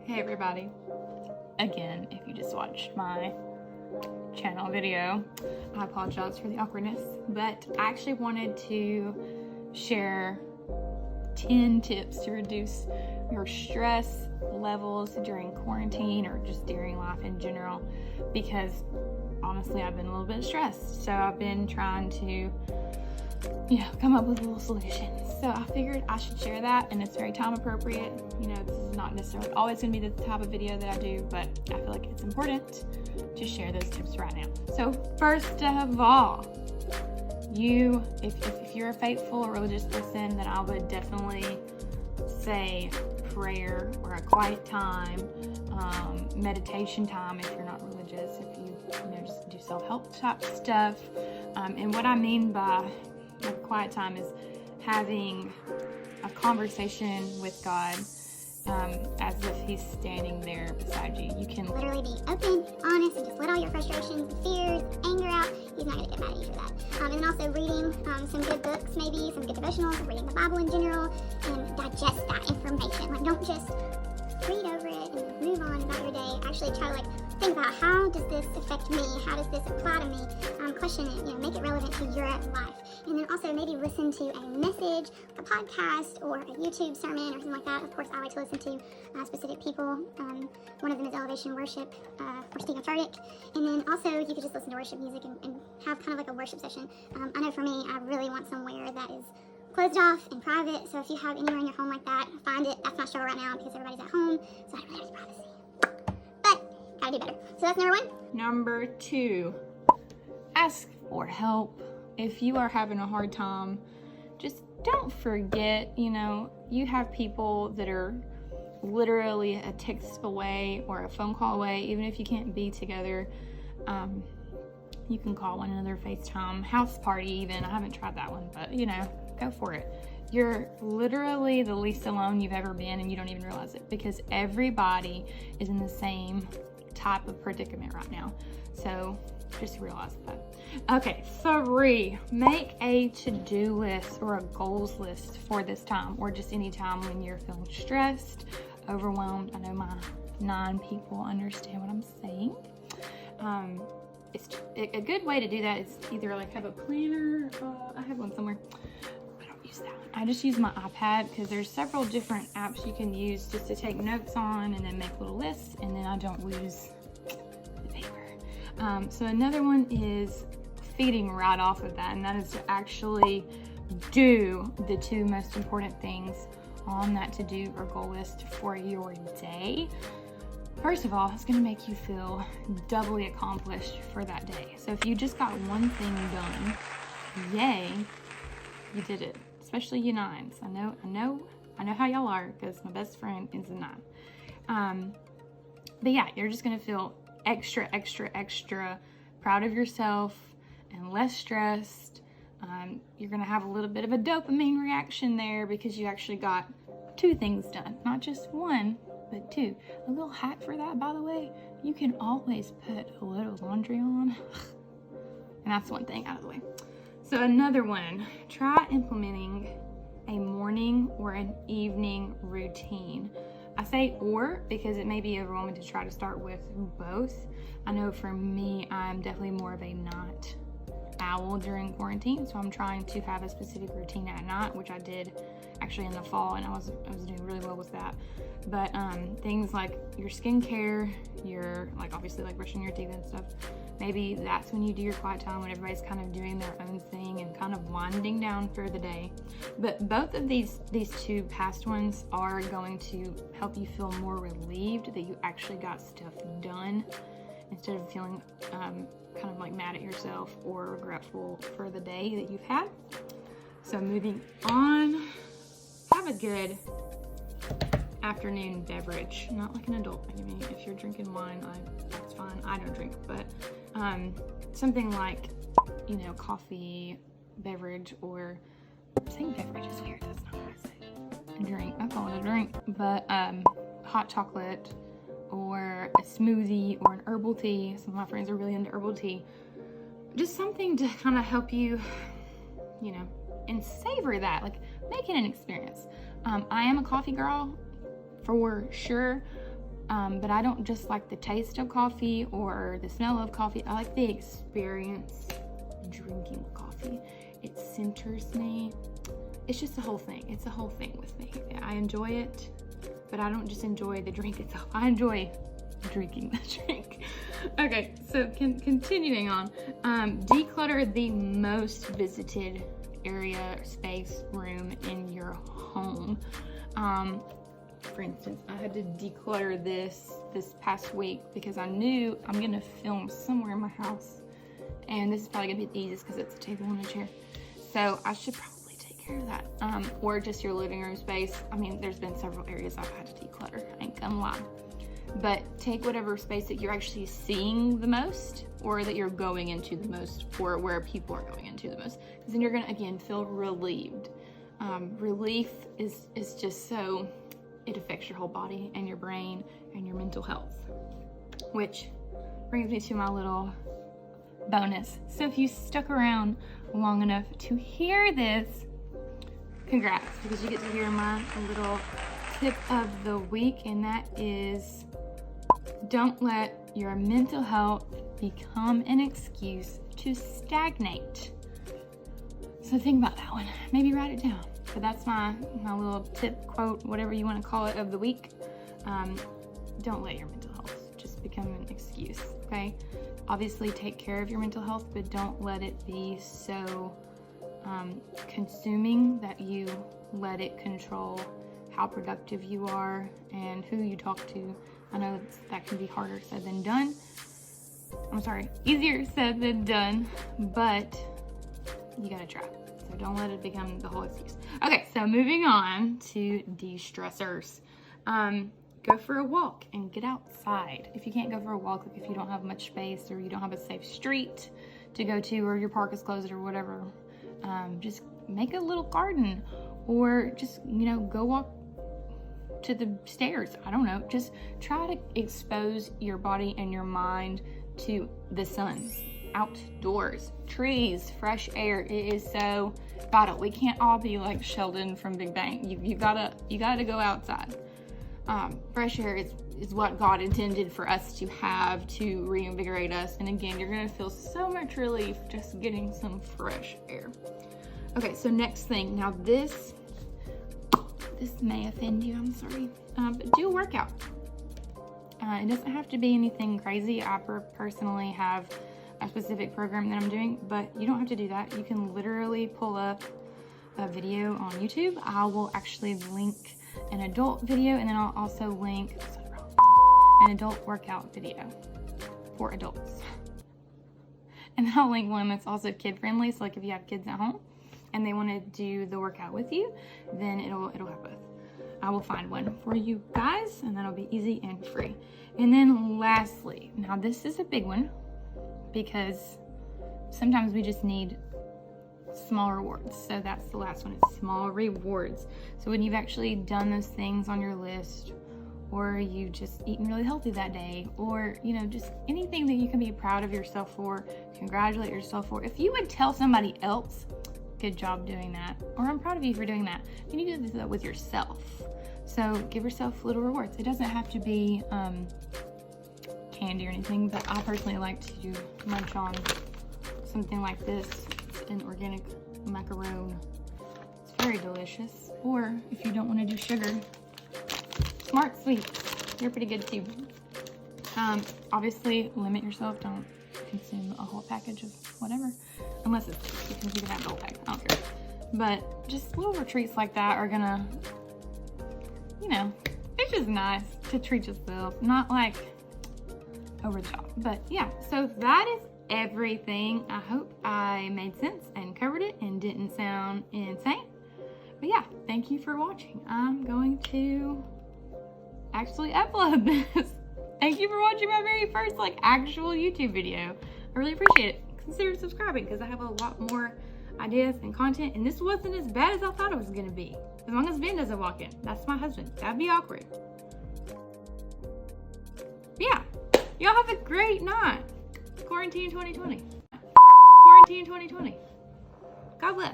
Hey everybody. Again, if you just watched my channel video, I apologize for the awkwardness, but I actually wanted to share 10 tips to reduce your stress levels during quarantine or just during life in general, because honestly I've been a little bit stressed, so I've been trying to come up with little solutions. So I figured I should share that, and it's very time appropriate. This is not necessarily always going to be the type of video that I do, but I feel like it's important to share those tips right now. So first of all, if you're a faithful or religious person, then I would definitely say prayer or a quiet time, meditation time if you're not religious, if you just do self-help type stuff. And what I mean by a quiet time is having a conversation with God, as if he's standing there beside you. You can literally be open, honest, and just let all your frustrations, fears, anger out. He's not going to get mad at you for that. And then also reading some good books, maybe some good devotionals, reading the Bible in general, and digest that information. Like, don't just read over it and move on about your day. Actually try to think about, how does this affect me? How does this apply to me? Question it, make it relevant to your life. And then also maybe listen to a message, a podcast, or a YouTube sermon or something like that. Of course, I like to listen to specific people. One of them is Elevation Worship, or Stephen Furtick. And then also you could just listen to worship music and have kind of like a worship session. I know for me, I really want somewhere that is closed off and private. So if you have anywhere in your home like that, find it. That's my show right now because everybody's at home, so I don't really have privacy. But gotta do better. So that's number one. Number two, ask for help. If you are having a hard time, just don't forget, you have people that are literally a text away or a phone call away. Even if you can't be together, you can call one another, FaceTime, house party even. I haven't tried that one, but go for it. You're literally the least alone you've ever been, and you don't even realize it, because everybody is in the same type of predicament right now. So just realize that. Okay, 3, make a to-do list or a goals list for this time, or just any time when you're feeling stressed, overwhelmed. I know my 9 people understand what I'm saying. It's a good way to do that is either have a planner. I have one somewhere. I don't use that one. I just use my iPad, because there's several different apps you can use just to take notes on and then make little lists, and then I don't lose the paper. So another one is feeding right off of that, and that is to actually do the 2 most important things on that to-do or goal list for your day. First of all, it's going to make you feel doubly accomplished for that day. So if you just got one thing done, yay, you did it. Especially you 9s. I know how y'all are, because my best friend is a 9. But yeah, you're just going to feel extra proud of yourself and less stressed. You're going to have a little bit of a dopamine reaction there, because you actually got 2 things done, not just 1, but 2. A little hack for that, by the way, you can always put a little laundry on, and that's one thing out of the way. So another one, try implementing a morning or an evening routine. I say or because it may be overwhelming to try to start with both. I know for me, I'm definitely more of a night owl during quarantine, so I'm trying to have a specific routine at night, which I did actually in the fall, and I was doing really well with that. But things like your skincare, your obviously brushing your teeth and stuff, maybe that's when you do your quiet time, when everybody's kind of doing their own thing and kind of winding down for the day. But both of these 2 past ones are going to help you feel more relieved that you actually got stuff done, instead of feeling kind of mad at yourself or regretful for the day that you've had. So moving on, have a good afternoon beverage, not like an adult. I mean, if you're drinking wine, that's fine. I don't drink, but something like coffee, beverage, or saying beverage is weird. That's not what I say. A drink. I call it a drink, but hot chocolate, or a smoothie, or an herbal tea. Some of my friends are really into herbal tea. Just something to kind of help you, and savor that, make it an experience. I am a coffee girl for sure, But I don't just like the taste of coffee or the smell of coffee. I like the experience drinking coffee. It centers me. It's just the whole thing. It's the whole thing with me. I enjoy it, but I don't just enjoy the drink itself. I enjoy drinking the drink. Okay, so continuing on. Declutter the most visited area, space, room in your home. For instance, I had to declutter this past week because I knew I'm gonna film somewhere in my house, and this is probably gonna be the easiest because it's a table and a chair. So I should probably take care of that. Or just your living room space. I mean, there's been several areas I've had to declutter. I ain't gonna lie. But take whatever space that you're actually seeing the most, or that you're going into the most, or where people are going into the most, because then you're gonna again feel relieved. Relief is just so, it affects your whole body and your brain and your mental health, which brings me to my little bonus. So if you stuck around long enough to hear this, congrats, because you get to hear my little tip of the week, and that is, don't let your mental health become an excuse to stagnate. So think about that one. Maybe write it down. But that's my little tip, quote, whatever you want to call it, of the week. Don't let your mental health just become an excuse, okay? Obviously take care of your mental health, but don't let it be so consuming that you let it control how productive you are and who you talk to. I know that can be harder said than done. I'm sorry, easier said than done, but you gotta try. So don't let it become the whole excuse. Okay, so moving on to de-stressors. Go for a walk and get outside. If you can't go for a walk, like if you don't have much space or you don't have a safe street to go to, or your park is closed or whatever, just make a little garden, or just, go walk to the stairs. I don't know. Just try to expose your body and your mind to the sun, outdoors, trees, fresh air. It is so vital. We can't all be like Sheldon from Big Bang. You gotta go outside. Fresh air is what God intended for us to have to reinvigorate us. And again, you're gonna feel so much relief just getting some fresh air. Okay, so next thing. Now this may offend you, I'm sorry, but do a workout. It doesn't have to be anything crazy. I personally have a specific program that I'm doing, but you don't have to do that. You can literally pull up a video on YouTube. I will actually link an adult video, and then I'll also link an adult workout video for adults. And then I'll link one that's also kid friendly, so like if you have kids at home and they want to do the workout with you, then it'll have both. I will find one for you guys, and that'll be easy and free. And then lastly, now this is a big one, because sometimes we just need small rewards. So that's the last one, is small rewards. So when you've actually done those things on your list, or you just eaten really healthy that day, or just anything that you can be proud of yourself for, congratulate yourself for. If you would tell somebody else, good job doing that, or I'm proud of you for doing that, you need to do that with yourself. So give yourself little rewards. It doesn't have to be candy or anything, but I personally like to munch on something like this. It's an organic macaron. It's very delicious. Or if you don't want to do sugar, Smart Sweets, they're pretty good too. Obviously limit yourself. Don't consume a whole package of whatever, unless you can have the whole pack. I don't care. But just little retreats like that are gonna, it's just nice to treat yourself, not like over the top. But yeah, so that is everything. I hope I made sense and covered it and didn't sound insane. But yeah, thank you for watching. I'm going to actually upload this. Thank you for watching my very first actual YouTube video. I really appreciate it. Consider subscribing, because I have a lot more ideas and content, and this wasn't as bad as I thought it was gonna be. As long as Ben doesn't walk in. That's my husband. That'd be awkward. But yeah, y'all have a great night. Quarantine 2020. Quarantine 2020. God bless.